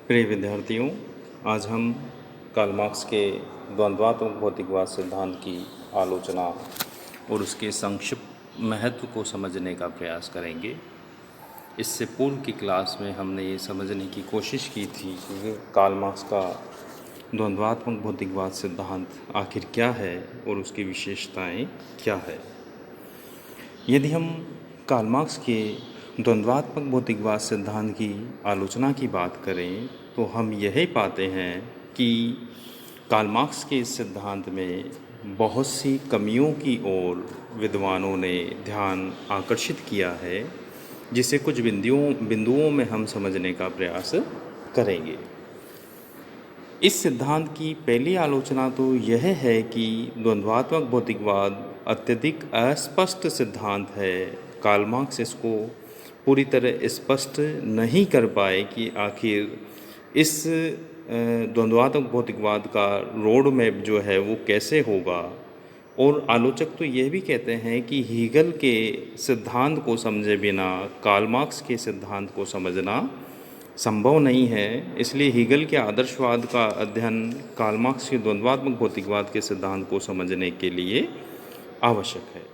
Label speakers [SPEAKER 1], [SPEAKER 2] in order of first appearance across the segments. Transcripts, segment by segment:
[SPEAKER 1] प्रिय विद्यार्थियों, आज हम कार्ल मार्क्स के द्वंद्वात्मक भौतिकवाद सिद्धांत की आलोचना और उसके संक्षिप्त महत्व को समझने का प्रयास करेंगे। इससे पूर्व की क्लास में हमने ये समझने की कोशिश की थी कि कार्ल मार्क्स का द्वंद्वात्मक भौतिकवाद सिद्धांत आखिर क्या है और उसकी विशेषताएं क्या है। यदि हम कार्ल मार्क्स के द्वंद्वात्मक भौतिकवाद सिद्धांत की आलोचना की बात करें तो हम यही पाते हैं कि कार्ल मार्क्स के इस सिद्धांत में बहुत सी कमियों की ओर विद्वानों ने ध्यान आकर्षित किया है, जिसे कुछ बिंदुओं में हम समझने का प्रयास करेंगे। इस सिद्धांत की पहली आलोचना तो यह है कि द्वंद्वात्मक भौतिकवाद अत्यधिक अस्पष्ट सिद्धांत है। कार्ल मार्क्स इसको पूरी तरह स्पष्ट नहीं कर पाए कि आखिर इस द्वंद्वात्मक भौतिकवाद का रोड मैप जो है वो कैसे होगा। और आलोचक तो यह भी कहते हैं कि हीगल के सिद्धांत को समझे बिना कार्ल मार्क्स के सिद्धांत को समझना संभव नहीं है। इसलिए हीगल के आदर्शवाद का अध्ययन कार्ल मार्क्स के द्वंद्वात्मक भौतिकवाद के सिद्धांत को समझने के लिए आवश्यक है।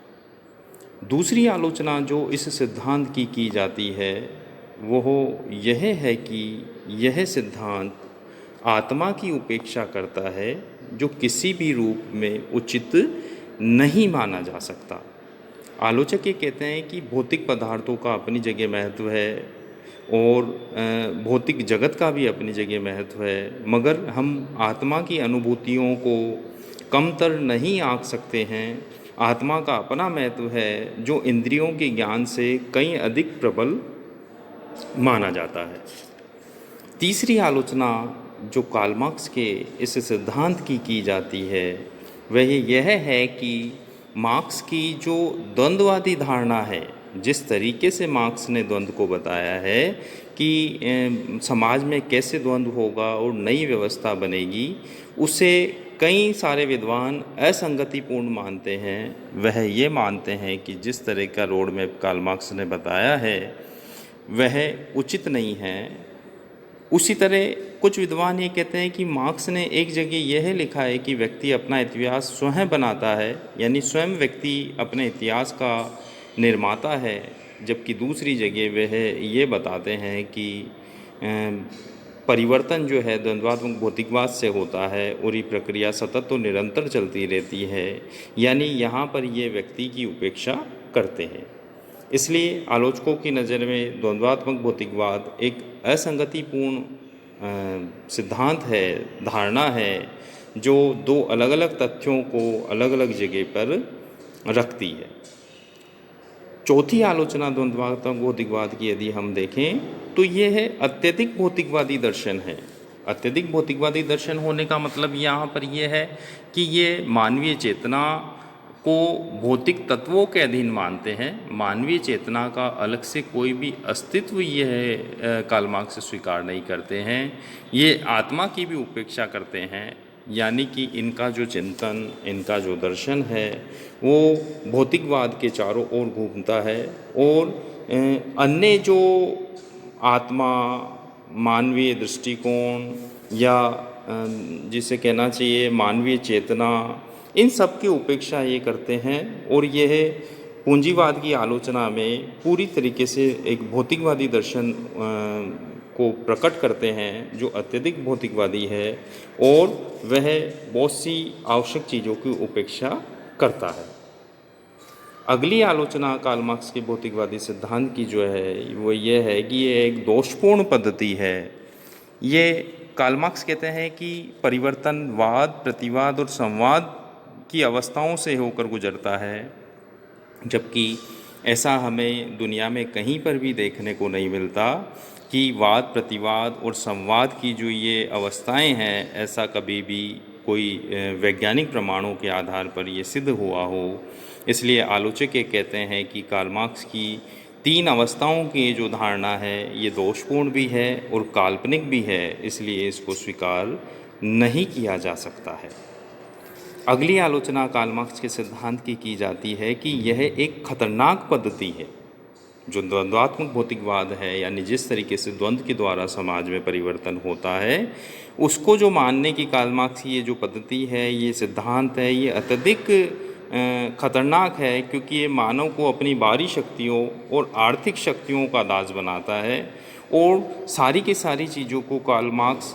[SPEAKER 1] दूसरी आलोचना जो इस सिद्धांत की जाती है वो यह है कि यह सिद्धांत आत्मा की उपेक्षा करता है, जो किसी भी रूप में उचित नहीं माना जा सकता। आलोचक ये कहते हैं कि भौतिक पदार्थों का अपनी जगह महत्व है और भौतिक जगत का भी अपनी जगह महत्व है, मगर हम आत्मा की अनुभूतियों को कमतर नहीं आंक सकते हैं। आत्मा का अपना महत्व है, जो इंद्रियों के ज्ञान से कहीं अधिक प्रबल माना जाता है। तीसरी आलोचना जो कार्ल मार्क्स के इस सिद्धांत की जाती है वह यह है कि मार्क्स की जो द्वंद्ववादी धारणा है, जिस तरीके से मार्क्स ने द्वंद्व को बताया है कि समाज में कैसे द्वंद्व होगा और नई व्यवस्था बनेगी, उसे कई सारे विद्वान असंगतिपूर्ण मानते हैं। वह ये मानते हैं कि जिस तरह का रोड मैप कार्ल मार्क्स ने बताया है वह उचित नहीं है। उसी तरह कुछ विद्वान ये कहते हैं कि मार्क्स ने एक जगह यह लिखा है कि व्यक्ति अपना इतिहास स्वयं बनाता है, यानी स्वयं व्यक्ति अपने इतिहास का निर्माता है, जबकि दूसरी जगह वह ये बताते हैं कि परिवर्तन जो है द्वंद्वात्मक भौतिकवाद से होता है और ये प्रक्रिया सतत तो निरंतर चलती रहती है, यानी यहाँ पर ये व्यक्ति की उपेक्षा करते हैं। इसलिए आलोचकों की नज़र में द्वंद्वात्मक भौतिकवाद एक असंगतिपूर्ण सिद्धांत है, धारणा है, जो दो अलग अलग तथ्यों को अलग अलग जगह पर रखती है। चौथी आलोचना द्वंद्वात्मक भौतिकवाद की यदि हम देखें तो ये है अत्यधिक भौतिकवादी दर्शन है। अत्यधिक भौतिकवादी दर्शन होने का मतलब यहाँ पर यह है कि ये मानवीय चेतना को भौतिक तत्वों के अधीन मानते हैं। मानवीय चेतना का अलग से कोई भी अस्तित्व यह कार्ल मार्क्स स्वीकार नहीं करते हैं। ये आत्मा की भी उपेक्षा करते हैं, यानी कि इनका जो चिंतन, इनका जो दर्शन है वो भौतिकवाद के चारों ओर घूमता है और अन्य जो आत्मा, मानवीय दृष्टिकोण या जिसे कहना चाहिए मानवीय चेतना, इन सब की उपेक्षा ये करते हैं और यह पूंजीवाद की आलोचना में पूरी तरीके से एक भौतिकवादी दर्शन को प्रकट करते हैं, जो अत्यधिक भौतिकवादी है और वह बहुत सी आवश्यक चीज़ों की उपेक्षा करता है। अगली आलोचना कार्ल मार्क्स के भौतिकवादी सिद्धांत की जो है वो ये है कि ये एक दोषपूर्ण पद्धति है। ये कार्ल मार्क्स कहते हैं कि परिवर्तनवाद प्रतिवाद और संवाद की अवस्थाओं से होकर गुजरता है, जबकि ऐसा हमें दुनिया में कहीं पर भी देखने को नहीं मिलता कि वाद प्रतिवाद और संवाद की जो ये अवस्थाएं हैं, ऐसा कभी भी कोई वैज्ञानिक प्रमाणों के आधार पर ये सिद्ध हुआ हो। इसलिए आलोचक ये कहते हैं कि कार्ल मार्क्स की तीन अवस्थाओं की जो धारणा है ये दोषपूर्ण भी है और काल्पनिक भी है, इसलिए इसको स्वीकार नहीं किया जा सकता है। अगली आलोचना कार्ल मार्क्स के सिद्धांत की जाती है कि यह एक खतरनाक पद्धति है। जो द्वंद्वात्मक भौतिकवाद है, यानी जिस तरीके से द्वंद्व के द्वारा समाज में परिवर्तन होता है, उसको जो मानने की कार्ल मार्क्स की ये जो पद्धति है, ये सिद्धांत है, ये अत्यधिक खतरनाक है, क्योंकि ये मानव को अपनी बाहरी शक्तियों और आर्थिक शक्तियों का दास बनाता है। और सारी की सारी चीज़ों को कार्ल मार्क्स,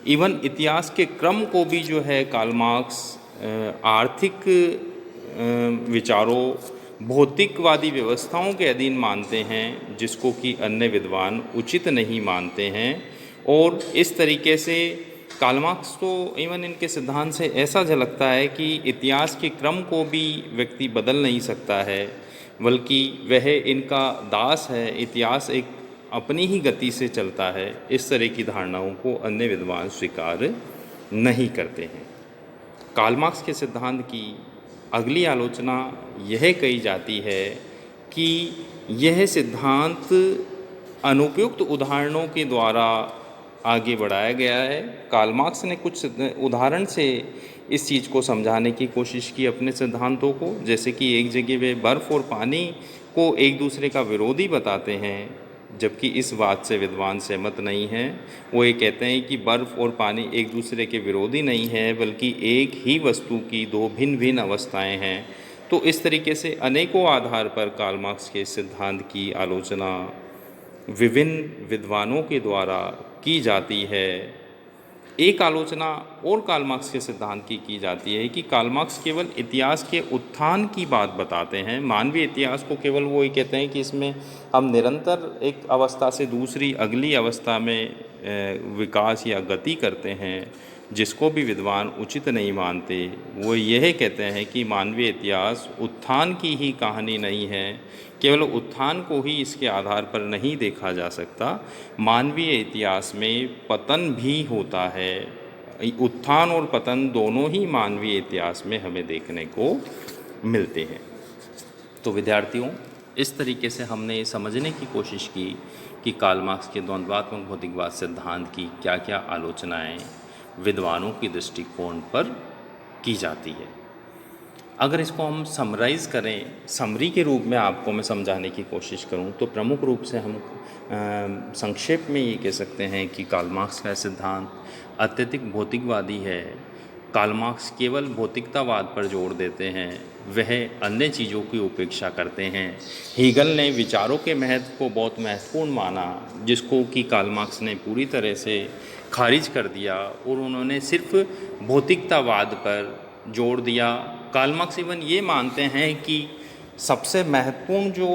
[SPEAKER 1] इवन इतिहास के क्रम को भी जो है कार्ल मार्क्स आर्थिक विचारों, भौतिकवादी व्यवस्थाओं के अधीन मानते हैं, जिसको कि अन्य विद्वान उचित नहीं मानते हैं। और इस तरीके से कार्ल मार्क्स तो इवन इनके सिद्धांत से ऐसा झलकता है कि इतिहास के क्रम को भी व्यक्ति बदल नहीं सकता है, बल्कि वह इनका दास है। इतिहास एक अपनी ही गति से चलता है। इस तरह की धारणाओं को अन्य विद्वान स्वीकार नहीं करते हैं। कार्ल मार्क्स के सिद्धांत की अगली आलोचना यह कही जाती है कि यह सिद्धांत अनुपयुक्त उदाहरणों के द्वारा आगे बढ़ाया गया है। कार्ल मार्क्स ने कुछ उदाहरण से इस चीज़ को समझाने की कोशिश की अपने सिद्धांतों को, जैसे कि एक जगह वे बर्फ़ और पानी को एक दूसरे का विरोधी बताते हैं, जबकि इस बात से विद्वान सहमत नहीं हैं। वो ये कहते हैं कि बर्फ़ और पानी एक दूसरे के विरोधी नहीं है, बल्कि एक ही वस्तु की दो भिन्न भिन्न अवस्थाएं हैं। तो इस तरीके से अनेकों आधार पर कार्ल मार्क्स के सिद्धांत की आलोचना विभिन्न विद्वानों के द्वारा की जाती है। एक आलोचना और कार्ल मार्क्स के सिद्धांत की जाती है कि कार्ल मार्क्स केवल इतिहास के उत्थान की बात बताते हैं। मानवीय इतिहास को केवल वो ही कहते हैं कि इसमें हम निरंतर एक अवस्था से दूसरी अगली अवस्था में विकास या गति करते हैं, जिसको भी विद्वान उचित नहीं मानते। वो यह कहते हैं कि मानवीय इतिहास उत्थान की ही कहानी नहीं है, केवल उत्थान को ही इसके आधार पर नहीं देखा जा सकता। मानवीय इतिहास में पतन भी होता है। उत्थान और पतन दोनों ही मानवीय इतिहास में हमें देखने को मिलते हैं। तो विद्यार्थियों, इस तरीके से हमने ये समझने की कोशिश की कि कार्ल मार्क्स के द्वंद्वात्मक भौतिकवाद सिद्धांत की क्या क्या आलोचनाएं विद्वानों की दृष्टिकोण पर की जाती है। अगर इसको हम समराइज़ करें, समरी के रूप में आपको मैं समझाने की कोशिश करूं, तो प्रमुख रूप से हम संक्षेप में ये कह सकते हैं कि कार्ल मार्क्स का सिद्धांत अत्यधिक भौतिकवादी है। कार्ल मार्क्स केवल भौतिकतावाद पर जोर देते हैं, वह अन्य चीज़ों की उपेक्षा करते हैं। हीगल ने विचारों के महत्व को बहुत महत्वपूर्ण माना, जिसको कि कार्ल मार्क्स ने पूरी तरह से खारिज कर दिया और उन्होंने सिर्फ भौतिकतावाद पर जोड़ दिया। कार्ल मार्क्स इवन ये मानते हैं कि सबसे महत्वपूर्ण जो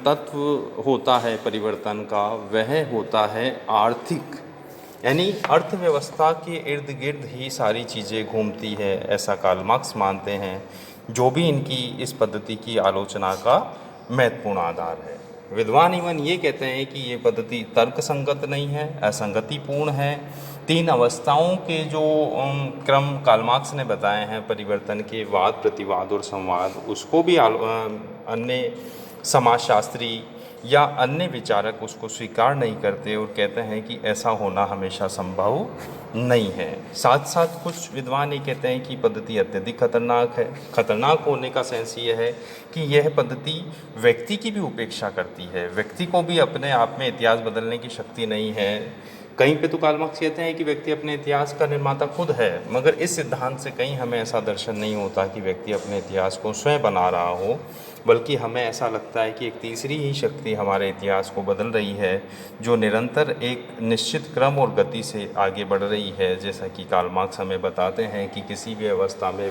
[SPEAKER 1] तत्व होता है परिवर्तन का, वह होता है आर्थिक, यानी अर्थव्यवस्था के इर्द गिर्द ही सारी चीज़ें घूमती है, ऐसा कार्ल मार्क्स मानते हैं, जो भी इनकी इस पद्धति की आलोचना का महत्वपूर्ण आधार है। विद्वान इवन ये कहते हैं कि ये पद्धति तर्कसंगत नहीं है, असंगतिपूर्ण है। तीन अवस्थाओं के जो क्रम कार्ल मार्क्स ने बताए हैं परिवर्तन के, वाद, प्रतिवाद और संवाद, उसको भी अन्य समाजशास्त्री या अन्य विचारक उसको स्वीकार नहीं करते और कहते हैं कि ऐसा होना हमेशा संभव नहीं है। साथ साथ कुछ विद्वान ये कहते हैं कि पद्धति अत्यधिक खतरनाक है। खतरनाक होने का सेंस ये है कि यह पद्धति व्यक्ति की भी उपेक्षा करती है। व्यक्ति को भी अपने आप में इतिहास बदलने की शक्ति नहीं है। कहीं पे तो कार्ल मार्क्स कहते हैं कि व्यक्ति अपने इतिहास का निर्माता खुद है, मगर इस सिद्धांत से कहीं हमें ऐसा दर्शन नहीं होता कि व्यक्ति अपने इतिहास को स्वयं बना रहा हो, बल्कि हमें ऐसा लगता है कि एक तीसरी ही शक्ति हमारे इतिहास को बदल रही है, जो निरंतर एक निश्चित क्रम और गति से आगे बढ़ रही है। जैसा कि कार्ल मार्क्स हमें बताते हैं कि किसी भी अवस्था में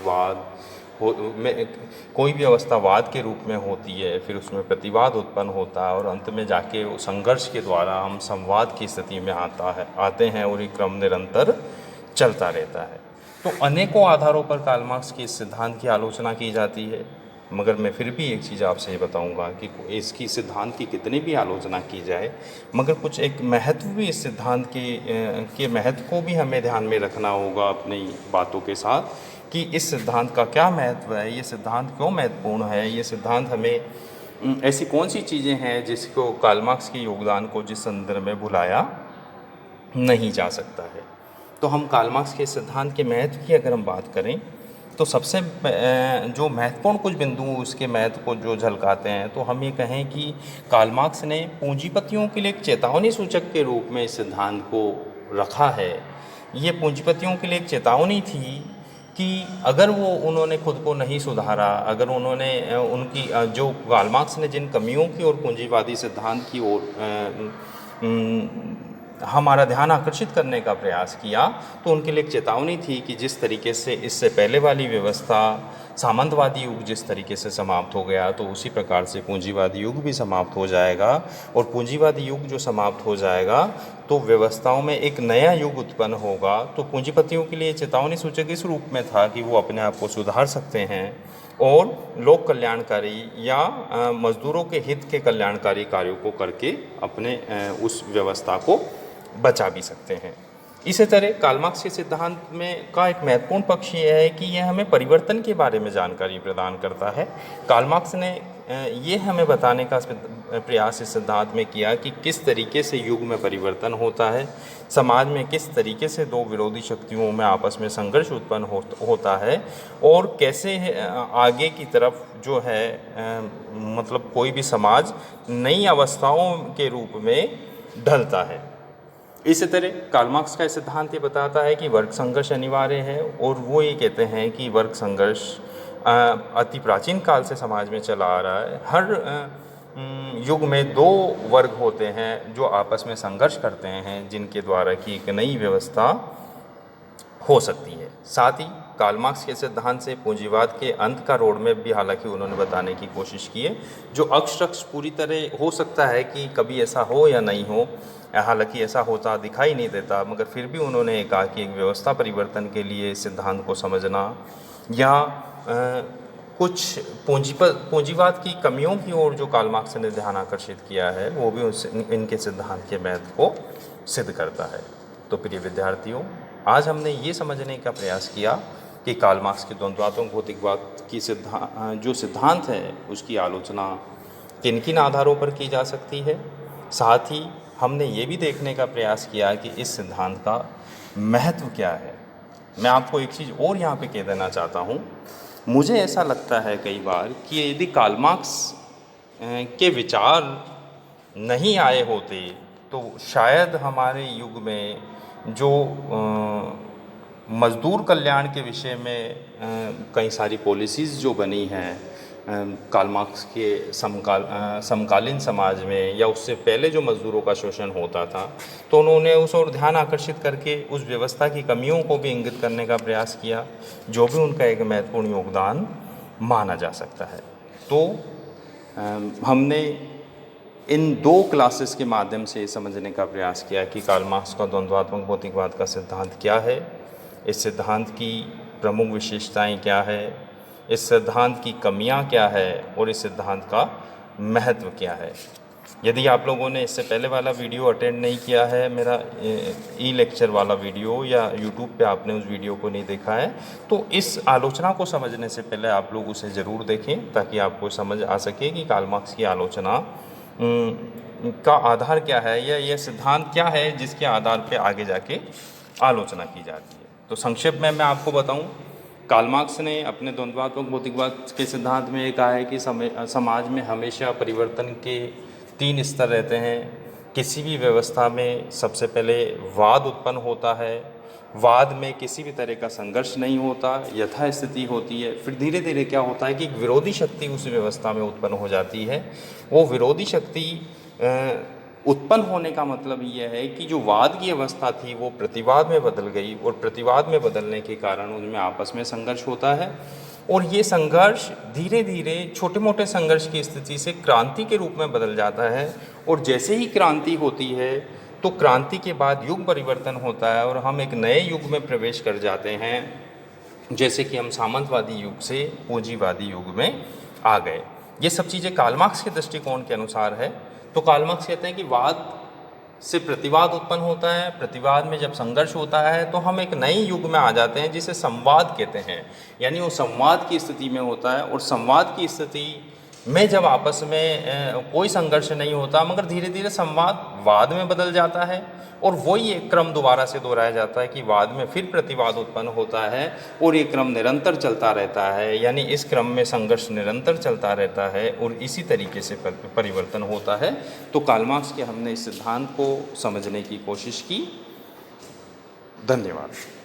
[SPEAKER 1] कोई भी अवस्था वाद के रूप में होती है, फिर उसमें प्रतिवाद उत्पन्न होता है और अंत में जाके संघर्ष के द्वारा हम संवाद की स्थिति में आते हैं और ये क्रम निरंतर चलता रहता है। तो अनेकों आधारों पर कार्ल मार्क्स के इस सिद्धांत की आलोचना की जाती है, मगर मैं फिर भी एक चीज़ आपसे ये बताऊंगा कि इसकी सिद्धांत की कितनी भी आलोचना की जाए, मगर कुछ एक महत्व भी इस सिद्धांत के महत्व को भी हमें ध्यान में रखना होगा अपनी बातों के साथ, कि इस सिद्धांत का क्या महत्व है, ये सिद्धांत क्यों महत्वपूर्ण है, ये सिद्धांत हमें ऐसी कौन सी चीज़ें हैं जिसको कार्ल मार्क्स के योगदान को जिस संदर्भ में भुलाया नहीं जा सकता है। तो हम कार्ल मार्क्स के सिद्धांत के महत्व की अगर हम बात करें, तो सबसे जो महत्वपूर्ण कुछ बिंदु उसके महत्व को जो झलकाते हैं, तो हम ये कहें कि कार्ल मार्क्स ने पूंजीपतियों के लिए एक चेतावनी सूचक के रूप में इस सिद्धांत को रखा है। ये पूंजीपतियों के लिए एक चेतावनी थी कि अगर वो उन्होंने खुद को नहीं सुधारा, अगर उन्होंने उनकी जो कार्ल मार्क्स ने जिन कमियों की और पूंजीवादी सिद्धांत की ओर हमारा ध्यान आकर्षित करने का प्रयास किया, तो उनके लिए एक चेतावनी थी कि जिस तरीके से इससे पहले वाली व्यवस्था सामंतवादी युग जिस तरीके से समाप्त हो गया, तो उसी प्रकार से पूंजीवादी युग भी समाप्त हो जाएगा। और पूंजीवादी युग जो समाप्त हो जाएगा तो व्यवस्थाओं में एक नया युग उत्पन्न होगा। तो पूंजीपतियों के लिए चेतावनी सूचक इस रूप में था कि वो अपने आप को सुधार सकते हैं और लोक कल्याणकारी या मजदूरों के हित के कल्याणकारी कार्यों को करके अपने उस व्यवस्था को बचा भी सकते हैं। इसी तरह कार्ल मार्क्स के सिद्धांत में का एक महत्वपूर्ण पक्ष ये है कि यह हमें परिवर्तन के बारे में जानकारी प्रदान करता है। कार्ल मार्क्स ने ये हमें बताने का प्रयास इस सिद्धांत में किया कि किस तरीके से युग में परिवर्तन होता है, समाज में किस तरीके से दो विरोधी शक्तियों में आपस में संघर्ष उत्पन्न होता है और कैसे आगे की तरफ जो है मतलब कोई भी समाज नई अवस्थाओं के रूप में ढलता है। इसी तरह कार्ल मार्क्स का सिद्धांत ये बताता है कि वर्ग संघर्ष अनिवार्य है और वो ये कहते हैं कि वर्ग संघर्ष अति प्राचीन काल से समाज में चला आ रहा है। हर युग में दो वर्ग होते हैं जो आपस में संघर्ष करते हैं, जिनके द्वारा की एक नई व्यवस्था हो सकती है। साथ ही कार्ल मार्क्स के सिद्धांत से पूंजीवाद के अंत का रोड मैप भी हालांकि उन्होंने बताने की कोशिश की है, जो अक्षरश पूरी तरह हो सकता है कि कभी ऐसा हो या नहीं हो, हालांकि ऐसा होता दिखाई नहीं देता, मगर फिर भी उन्होंने कहा कि एक व्यवस्था परिवर्तन के लिए सिद्धांत को समझना या कुछ पूंजीवाद की कमियों की ओर जो कार्ल मार्क्स ने ध्यान आकर्षित किया है, वो भी इनके सिद्धांत के महत्व को सिद्ध करता है। तो प्रिय विद्यार्थियों, आज हमने ये समझने का प्रयास किया कि कार्ल मार्क्स के द्वंद्वात्मक भौतिकवाद की जो सिद्धांत है उसकी आलोचना किन किन आधारों पर की जा सकती है। साथ ही हमने ये भी देखने का प्रयास किया कि इस सिद्धांत का महत्व क्या है। मैं आपको एक चीज़ और यहाँ पे कह देना चाहता हूँ, मुझे ऐसा लगता है कई बार कि यदि कार्ल मार्क्स के विचार नहीं आए होते तो शायद हमारे युग में जो मज़दूर कल्याण के विषय में कई सारी पॉलिसीज़ जो बनी हैं कार्ल मार्क्स के समकालीन समाज में या उससे पहले जो मज़दूरों का शोषण होता था, तो उन्होंने उस ओर ध्यान आकर्षित करके उस व्यवस्था की कमियों को भी इंगित करने का प्रयास किया, जो भी उनका एक महत्वपूर्ण योगदान माना जा सकता है। तो हमने इन दो क्लासेस के माध्यम से समझने का प्रयास किया कि कार्ल मार्क्स का द्वंद्वात्मक भौतिकवाद का सिद्धांत क्या है, इस सिद्धांत की प्रमुख विशेषताएं क्या है, इस सिद्धांत की कमियां क्या है और इस सिद्धांत का महत्व क्या है। यदि आप लोगों ने इससे पहले वाला वीडियो अटेंड नहीं किया है, मेरा ई लेक्चर वाला वीडियो, या यूट्यूब पे आपने उस वीडियो को नहीं देखा है, तो इस आलोचना को समझने से पहले आप लोग उसे ज़रूर देखें ताकि आपको समझ आ सके कि कार्ल मार्क्स की आलोचना का आधार क्या है या यह सिद्धांत क्या है जिसके आधार पे आगे जाके आलोचना की जाती है। तो संक्षेप में मैं आपको बताऊं, कार्ल मार्क्स ने अपने द्वंद्वात्मक भौतिकवाद के सिद्धांत में ये कहा है कि समाज में हमेशा परिवर्तन के 3 स्तर रहते हैं। किसी भी व्यवस्था में सबसे पहले वाद उत्पन्न होता है, वाद में किसी भी तरह का संघर्ष नहीं होता, यथास्थिति होती है। फिर धीरे धीरे क्या होता है कि एक विरोधी शक्ति उस व्यवस्था में उत्पन्न हो जाती है। वो विरोधी शक्ति उत्पन्न होने का मतलब यह है कि जो वाद की अवस्था थी वो प्रतिवाद में बदल गई, और प्रतिवाद में बदलने के कारण उनमें आपस में संघर्ष होता है, और ये संघर्ष धीरे धीरे छोटे मोटे संघर्ष की स्थिति से क्रांति के रूप में बदल जाता है। और जैसे ही क्रांति होती है तो क्रांति के बाद युग परिवर्तन होता है और हम एक नए युग में प्रवेश कर जाते हैं, जैसे कि हम सामंतवादी युग से पूंजीवादी युग में आ गए। ये सब चीज़ें कार्ल मार्क्स के दृष्टिकोण के अनुसार है। तो कार्ल मार्क्स कहते हैं कि वाद से प्रतिवाद उत्पन्न होता है, प्रतिवाद में जब संघर्ष होता है तो हम एक नए युग में आ जाते हैं जिसे संवाद कहते हैं, यानी वो संवाद की स्थिति में होता है। और संवाद की स्थिति में जब आपस में कोई संघर्ष नहीं होता, मगर धीरे धीरे संवाद वाद में बदल जाता है और वही एक क्रम दोबारा से दोहराया जाता है कि वाद में फिर प्रतिवाद उत्पन्न होता है और ये क्रम निरंतर चलता रहता है, यानी इस क्रम में संघर्ष निरंतर चलता रहता है और इसी तरीके से परिवर्तन होता है। तो कार्ल मार्क्स के हमने इस सिद्धांत को समझने की कोशिश की। धन्यवाद।